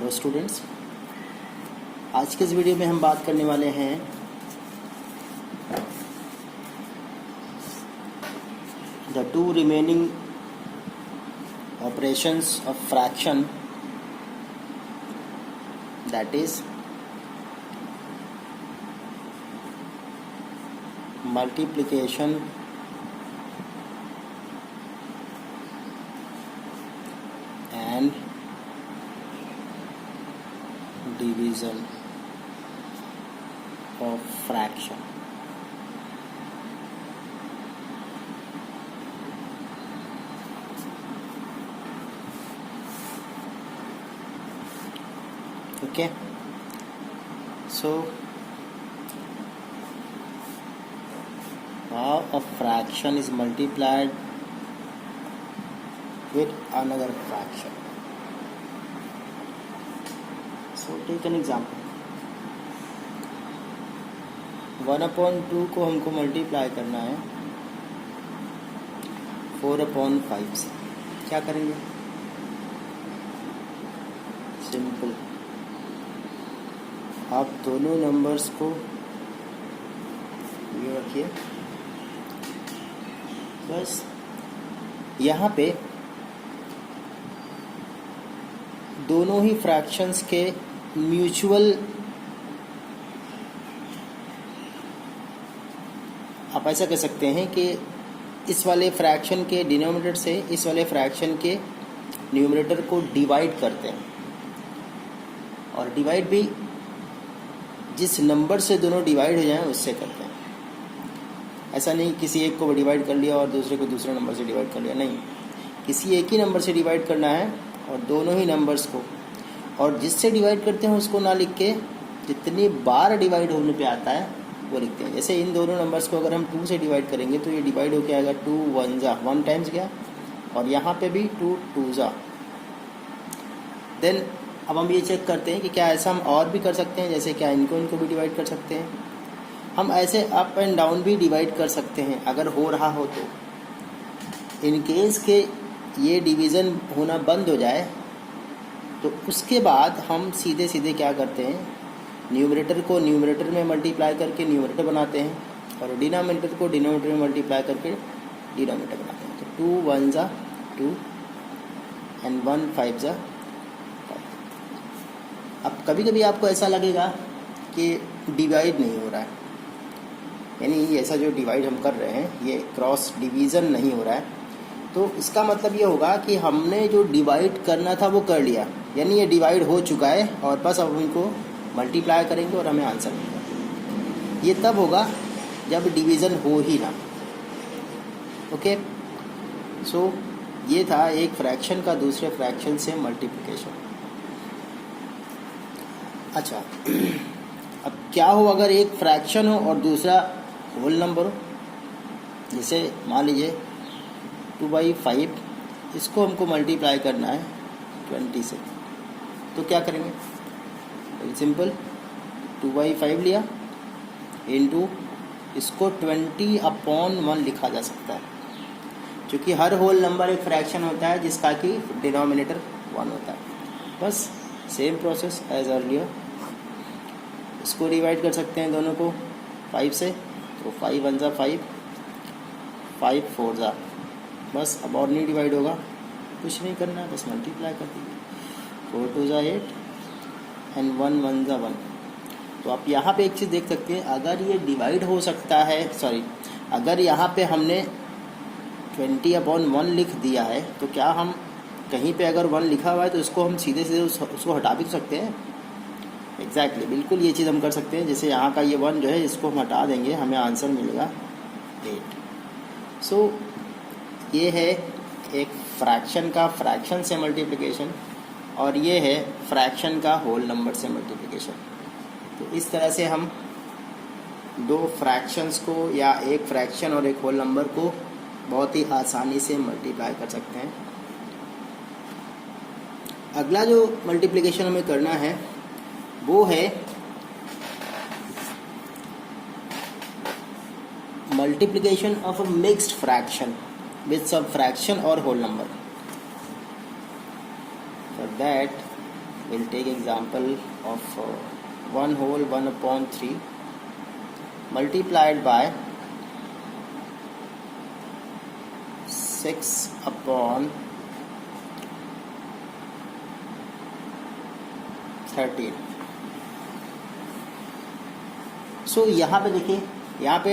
Hello students, आज के इस वीडियो में हम बात करने वाले हैं the two remaining operations of fraction, that is multiplication and division of fraction. Okay, so how a fraction is multiplied with another fraction. So take an example. 1/2 को हमको मल्टीप्लाई करना है 4/5 से। क्या करेंगे? सिंपल, आप दोनों नंबर्स को ये रखिए। बस यहाँ पे दोनों ही फ्रैक्शंस के म्यूचुअल, आप ऐसा कह सकते हैं कि इस वाले फ्रैक्शन के डिनोमिनेटर से इस वाले फ्रैक्शन के न्यूमरेटर को डिवाइड करते हैं, और डिवाइड भी जिस नंबर से दोनों डिवाइड हो जाएं उससे करते हैं। ऐसा नहीं किसी एक को डिवाइड कर लिया और दूसरे को दूसरे नंबर से डिवाइड कर लिया, नहीं, किसी एक ही नंबर से डिवाइड करना है और दोनों ही नंबर्स को, और जिससे डिवाइड करते हैं उसको ना लिख के जितनी बार डिवाइड होने पे आता है वो लिखते हैं। जैसे इन दोनों नंबर्स को अगर हम 2 से डिवाइड करेंगे तो ये डिवाइड होकर आएगा 2 1 जा 1 टाइम्स गया, और यहाँ पे भी 2 2 जा। देन अब हम ये चेक करते हैं कि क्या ऐसा हम और भी कर सकते हैं, जैसे क्या इनको भी डिवाइड कर सकते हैं। हम ऐसे अप एंड डाउन भी डिवाइड कर सकते हैं अगर हो रहा हो तो। इन केस के ये डिवीज़न होना बंद हो जाए तो उसके बाद हम सीधे सीधे क्या करते हैं, न्यूमरेटर को न्यूमरेटर में मल्टीप्लाई करके न्यूमरेटर बनाते हैं, और डिनोमिनेटर को डिनोमिनेटर में मल्टीप्लाई करके डिनोमिनेटर बनाते हैं। तो 2 1 जा 2 एंड 1 5 जा 5। अब कभी कभी आपको ऐसा लगेगा कि डिवाइड नहीं हो रहा है, यानी ऐसा जो डिवाइड हम कर रहे हैं ये क्रॉस डिवीज़न नहीं हो रहा है, तो इसका मतलब ये होगा कि हमने जो डिवाइड करना था वो कर लिया, यानी ये डिवाइड हो चुका है और बस अब इनको मल्टीप्लाई करेंगे और हमें आंसर मिलेगा। ये तब होगा जब डिवीज़न हो ही ना। ओके, सो ये था एक फ्रैक्शन का दूसरे फ्रैक्शन से मल्टीप्लिकेशन। अच्छा, अब क्या हो अगर एक फ्रैक्शन हो और दूसरा होल नंबर हो। जैसे मान लीजिए 2/5, इसको हमको मल्टीप्लाई करना है 20 से, तो क्या करेंगे? वेरी सिंपल, 2/5 लिया इनटू इसको 20/1 लिखा जा सकता है, क्योंकि हर होल नंबर एक फ्रैक्शन होता है जिसका कि डिनोमिनेटर 1 होता है। बस सेम प्रोसेस एज अर्लियर। इसको डिवाइड कर सकते हैं दोनों को 5 से, तो 5 1 जा 5 5 4 जा, बस अब और नहीं डिवाइड होगा, कुछ नहीं करना है, बस मल्टीप्लाई कर दीजिए। 4 2 जा 8 एंड 1 1 जा 1। तो आप यहाँ पे एक चीज़ देख सकते हैं, अगर ये डिवाइड हो सकता है, सॉरी, अगर यहाँ पे हमने 20/1 लिख दिया है, तो क्या हम कहीं पे अगर 1 लिखा हुआ है तो उसको हम सीधे सीधे उसको हटा भी सकते हैं। एग्जैक्टली, बिल्कुल ये चीज़ हम कर सकते हैं। जैसे यहाँ का ये 1 जो है इसको हम हटा देंगे, हमें आंसर मिलेगा 8। सो ये है एक फ्रैक्शन का फ्रैक्शन से मल्टीप्लिकेशन, और ये है फ्रैक्शन का होल नंबर से मल्टीप्लिकेशन। तो इस तरह से हम दो फ्रैक्शंस को या एक फ्रैक्शन और एक होल नंबर को बहुत ही आसानी से मल्टीप्लाई कर सकते हैं। अगला जो मल्टीप्लिकेशन हमें करना है वो है multiplication of a mixed fraction with सब फ्रैक्शन और whole number. For that we'll take example of 1 whole 1 upon 3 multiplied by 6 upon 13। सो यहाँ पे देखिए, यहाँ पे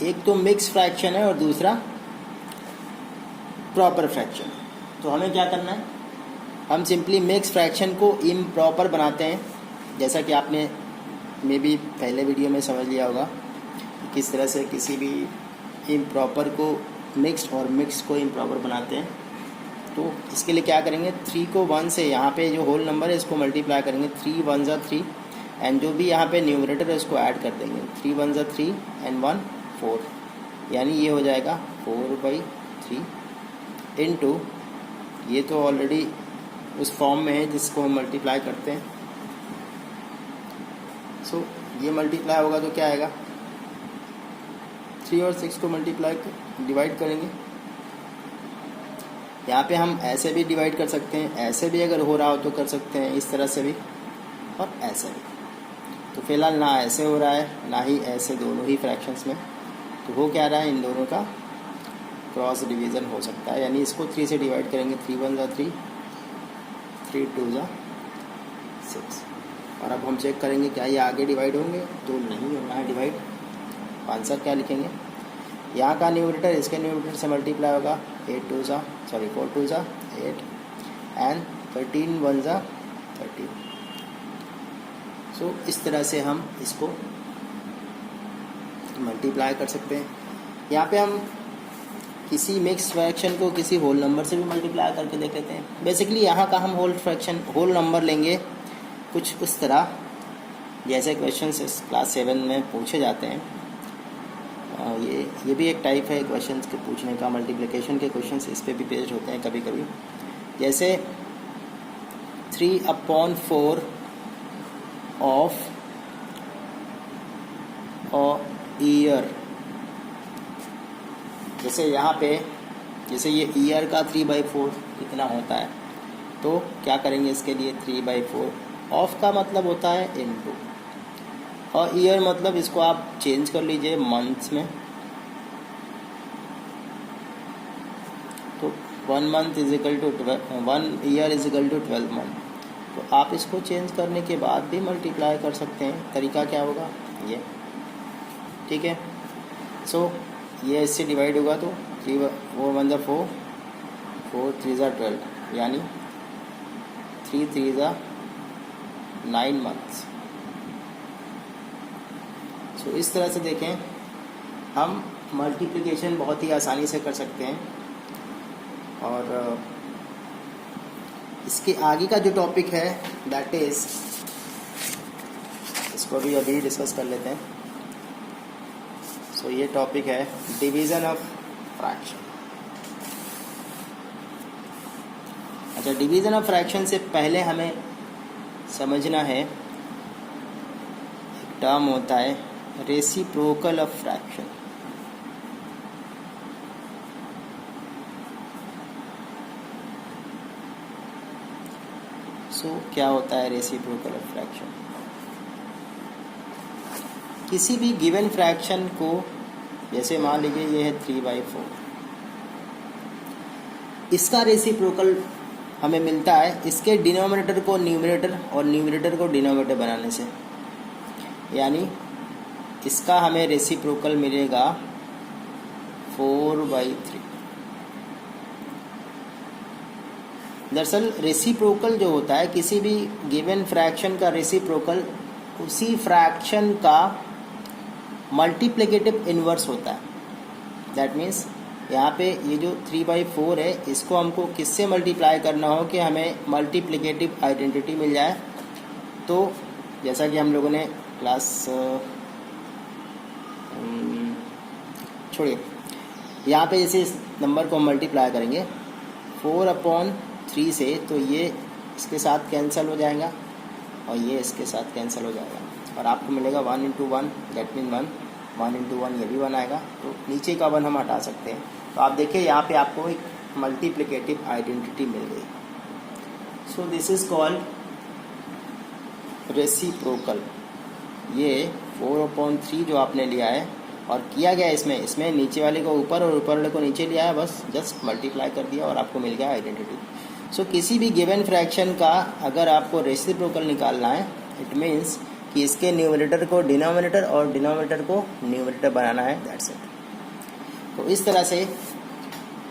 एक तो मिक्स फ्रैक्शन है और दूसरा प्रॉपर फ्रैक्शन है। तो हमें क्या करना है, हम सिंपली मिक्स फ्रैक्शन को इम्प्रॉपर बनाते हैं, जैसा कि आपने मे बी पहले वीडियो में समझ लिया होगा कि किस तरह से किसी भी इम्प्रॉपर को मिक्स्ड और मिक्स को इम्प्रॉपर बनाते हैं। तो इसके लिए क्या करेंगे, 3 को 1 से, यहाँ पे जो होल नंबर है इसको मल्टीप्लाई करेंगे, 3 1 ज़ा 3 एंड जो भी यहाँ पे न्यूमरेटर है उसको ऐड कर देंगे, 3 1 ज़ा 3 एंड 1 4, यानी ये हो जाएगा 4/3 इनटू, ये तो ऑलरेडी उस फॉर्म में है जिसको हम मल्टीप्लाई करते हैं। सो ये मल्टीप्लाई होगा तो क्या आएगा, 3 और 6 को डिवाइड करेंगे। यहाँ पे हम ऐसे भी डिवाइड कर सकते हैं, ऐसे भी अगर हो रहा हो तो कर सकते हैं, इस तरह से भी और ऐसे भी। तो फिलहाल ना ऐसे हो रहा है ना ही ऐसे, दोनों ही फ्रैक्शंस में। तो हो क्या रहा है, इन दोनों का क्रॉस डिवीज़न हो सकता है, यानी इसको 3 से डिवाइड करेंगे, 3 1 ज़ा 3 3 2 ज़ा 6। और अब हम चेक करेंगे क्या ये आगे डिवाइड होंगे, तो नहीं होना है डिवाइड। आंसर क्या लिखेंगे, यहाँ का न्यूमरेटर इसके न्यूमरेटर से मल्टीप्लाई होगा, 4 2 ज़ा 8 एंड 13 1 ज़ा 13। सो इस तरह से हम इसको मल्टीप्लाई कर सकते हैं। यहाँ पे हम किसी मिक्स फ्रैक्शन को किसी होल नंबर से भी मल्टीप्लाई करके देख लेते हैं। बेसिकली यहाँ का हम होल नंबर लेंगे कुछ उस तरह जैसे क्वेश्चन क्लास 7 में पूछे जाते हैं। ये भी एक टाइप है क्वेश्चन के पूछने का, मल्टीप्लिकेशन के क्वेश्चन इस पर भी पेश होते हैं कभी कभी। जैसे 3/4 ऑफ ईयर, जैसे यहाँ पे जैसे ये ईयर का 3/4 कितना होता है, तो क्या करेंगे इसके लिए, 3/4 ऑफ का मतलब होता है इनटू, और ईयर मतलब इसको आप चेंज कर लीजिए मंथ्स में। तो 1 month is equal to 1 year is equal to 12 month. तो आप इसको चेंज करने के बाद भी मल्टीप्लाई कर सकते हैं। तरीका क्या होगा ये, ठीक है। सो ये इससे डिवाइड होगा तो 3 4 1 ज़ा 4 4 3 ज़ा 12, यानी 3 3 ज़ा 9 मंथ्स। सो इस तरह से देखें, हम मल्टीप्लिकेशन बहुत ही आसानी से कर सकते हैं। और इसके आगे का जो टॉपिक है दैट इज़, इसको भी अभी डिस्कस कर लेते हैं। सो ये टॉपिक है डिवीज़न ऑफ फ्रैक्शन। अच्छा, डिवीज़न ऑफ फ्रैक्शन से पहले हमें समझना है, एक टर्म होता है रेसिप्रोकल ऑफ फ्रैक्शन। सो क्या होता है रेसिप्रोकल ऑफ फ्रैक्शन, किसी भी गिवन फ्रैक्शन को, जैसे मान लीजिए ये है 3/4, इसका रेसिप्रोकल हमें मिलता है इसके डिनोमिनेटर को न्यूमरेटर और न्यूमरेटर को डिनोमिनेटर बनाने से, यानी इसका हमें रेसिप्रोकल मिलेगा 4/3। दरअसल रेसिप्रोकल जो होता है, किसी भी गिवन फ्रैक्शन का रेसिप्रोकल उसी फ्रैक्शन का मल्टीप्लिकेटिव इन्वर्स होता है। दैट मीन्स यहाँ पे ये जो 3/4 है, इसको हमको किससे मल्टीप्लाई करना हो कि हमें मल्टीप्लिकेटिव आइडेंटिटी मिल जाए। तो जैसा कि हम लोगों ने क्लास छोड़िए, यहाँ पे जैसे इस नंबर को मल्टीप्लाई करेंगे 4/3 से, तो ये इसके साथ कैंसिल हो जाएगा और ये इसके साथ कैंसिल हो जाएगा, और आपको मिलेगा 1 × 1, दैट मीन 1 × 1 ये भी 1 आएगा। तो नीचे का 1 हम हटा सकते हैं। तो आप देखिए यहाँ पे आपको एक मल्टीप्लिकेटिव आइडेंटिटी मिल गई। So this is called reciprocal, ये 4/3 जो आपने लिया है और किया गया इसमें नीचे वाले को ऊपर और ऊपर वाले को नीचे लिया है, बस जस्ट मल्टीप्लाई कर दिया और आपको मिल गया आइडेंटिटी। सो किसी भी गिवन फ्रैक्शन का अगर आपको रेसिप्रोकल निकालना है, इट मीन्स कि इसके न्यूमरेटर को डिनोमिनेटर और डिनोमिनेटर को न्यूमरेटर बनाना है, दैट्स इट। तो इस तरह से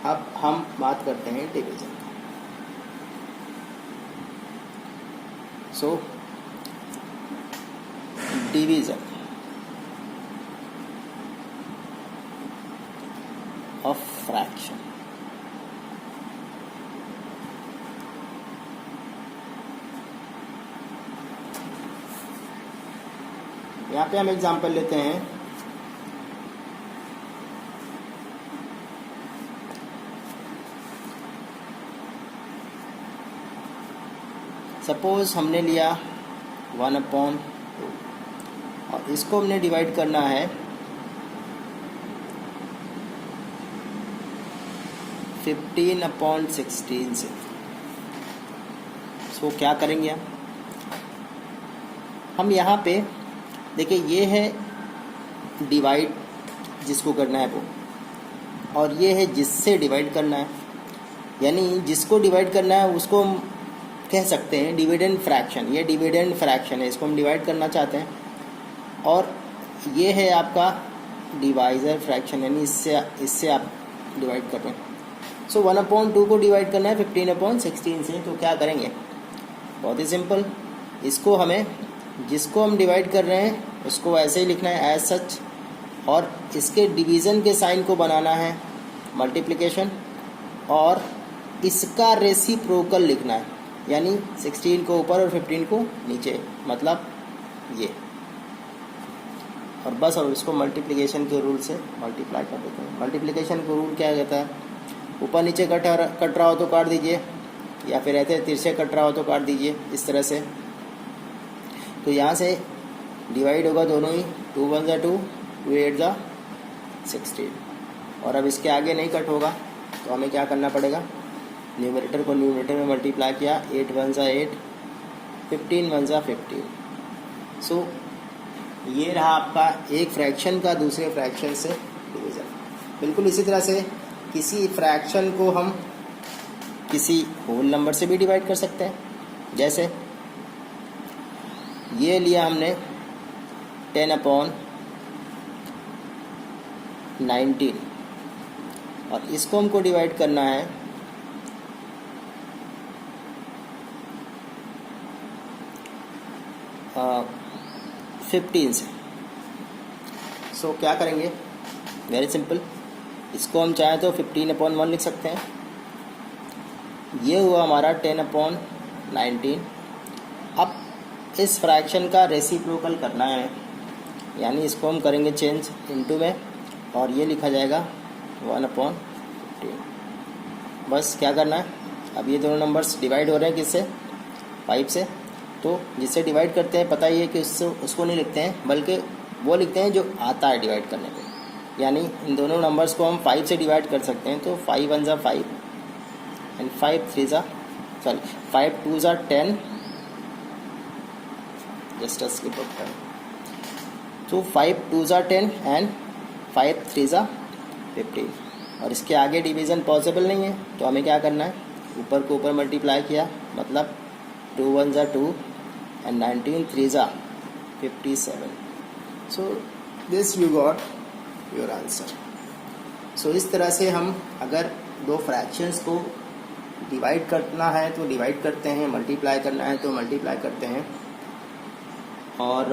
अब हम बात करते हैं division. So division of fraction. यहाँ पे हम एग्जाम्पल लेते हैं। सपोज हमने लिया 1/2 और इसको हमने डिवाइड करना है 15/16 से। सो क्या करेंगे हम यहाँ पे, देखिए ये है डिवाइड जिसको करना है वो, और ये है जिससे डिवाइड करना है, यानी जिसको डिवाइड करना है उसको हम कह सकते हैं डिविडेंड फ्रैक्शन। ये डिविडेंड फ्रैक्शन है, इसको हम डिवाइड करना चाहते हैं। और ये है आपका डिवाइजर फ्रैक्शन, यानी इससे आप डिवाइड कर रहे हैं। सो 1/2 को डिवाइड करना है 15/16 से। तो क्या करेंगे, बहुत ही सिंपल, इसको हमें जिसको हम डिवाइड कर रहे हैं उसको ऐसे ही लिखना है एज सच, और इसके डिवीज़न के साइन को बनाना है मल्टीप्लिकेशन, और इसका रेसिप्रोकल लिखना है, यानी 16 को ऊपर और 15 को नीचे, मतलब ये, और बस। और इसको मल्टीप्लिकेशन के रूल से मल्टीप्लाई कर देते हैं। मल्टीप्लिकेशन का रूल क्या कहता है, ऊपर नीचे कट रहा हो तो काट दीजिए, या फिर ऐसे तिरछे कट रहा हो तो काट दीजिए, इस तरह से। तो यहाँ से डिवाइड होगा दोनों ही, 2 1 2, 2 8 16। और अब इसके आगे नहीं कट होगा तो हमें क्या करना पड़ेगा, न्यूमरेटर को न्यूमरेटर में मल्टीप्लाई किया, 8 1 8, 15 1 15। सो ये रहा आपका एक फ्रैक्शन का दूसरे फ्रैक्शन से डिवीज़न। बिल्कुल इसी तरह से किसी फ्रैक्शन को हम किसी होल नंबर से भी डिवाइड कर सकते हैं। जैसे ये लिया हमने 10/19 और इसको हमको डिवाइड करना है 15 से। सो क्या करेंगे, वेरी सिंपल, इसको हम चाहें तो 15/1 लिख सकते हैं। ये हुआ हमारा 10/19। अब इस फ्रैक्शन का रेसिप्रोकल करना है, यानी इसको हम करेंगे चेंज इनटू में, और ये लिखा जाएगा 1/15। बस क्या करना है, अब ये दोनों नंबर्स डिवाइड हो रहे हैं किससे, 5 से। तो जिससे डिवाइड करते हैं पता ही है कि उसको नहीं लिखते हैं, बल्कि वो लिखते हैं जो आता है डिवाइड करने पे। यानी इन दोनों नंबर्स को हम 5 से डिवाइड कर सकते हैं। तो 5 1 5 and 5 2 10, just skip of time. तो 5 2 10 एंड 5 3 15। और इसके आगे डिवीज़न पॉसिबल नहीं है, तो हमें क्या करना है, ऊपर को ऊपर मल्टीप्लाई किया, मतलब 2 1 2 and 19 3 57। So this you got your answer. So इस तरह से हम अगर दो फ्रैक्शंस को डिवाइड करना है तो डिवाइड करते हैं, मल्टीप्लाई करना है तो मल्टीप्लाई करते हैं। और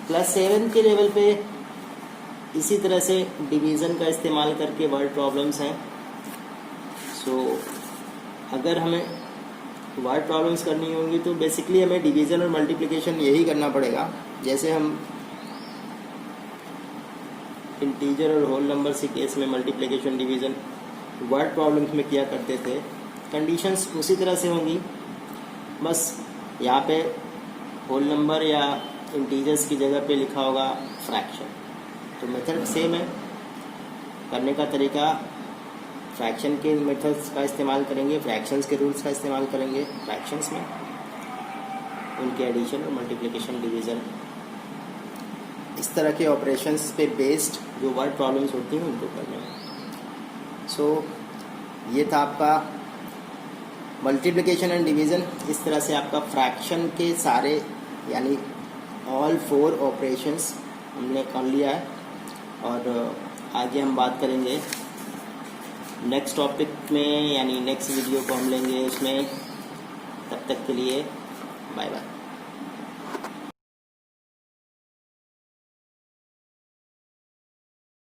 क्लास 7 के लेवल पे इसी तरह से डिवीज़न का इस्तेमाल करके वर्ड प्रॉब्लम्स हैं। सो अगर हमें वर्ड प्रॉब्लम्स करनी होंगी तो बेसिकली हमें डिवीज़न और मल्टीप्लिकेशन यही करना पड़ेगा। जैसे हम इंटीजर और होल नंबर के केस में मल्टीप्लिकेशन डिवीज़न वर्ड प्रॉब्लम्स में किया करते थे, कंडीशंस उसी तरह से होंगी। बस यहाँ पे होल नंबर या इंटीजर्स की जगह पे लिखा होगा फ्रैक्शन। तो मेथड सेम है, करने का तरीका फ्रैक्शन के मेथड्स का इस्तेमाल करेंगे, फ्रैक्शंस के रूल्स का इस्तेमाल करेंगे फ्रैक्शंस में। उनके एडिशन और मल्टीप्लिकेशन, डिवीज़न, इस तरह के ऑपरेशंस पे बेस्ड जो वर्ड प्रॉब्लम्स होती हैं उनको करने में। सो ये था आपका मल्टीप्लिकेशन एंड डिवीज़न। इस तरह से आपका फ्रैक्शन के सारे यानी ऑल 4 ऑपरेशंस हमने कर लिया है। और आगे हम बात करेंगे नेक्स्ट टॉपिक में, यानी नेक्स्ट वीडियो को हम लेंगे उसमें। तब तक के लिए बाय बाय।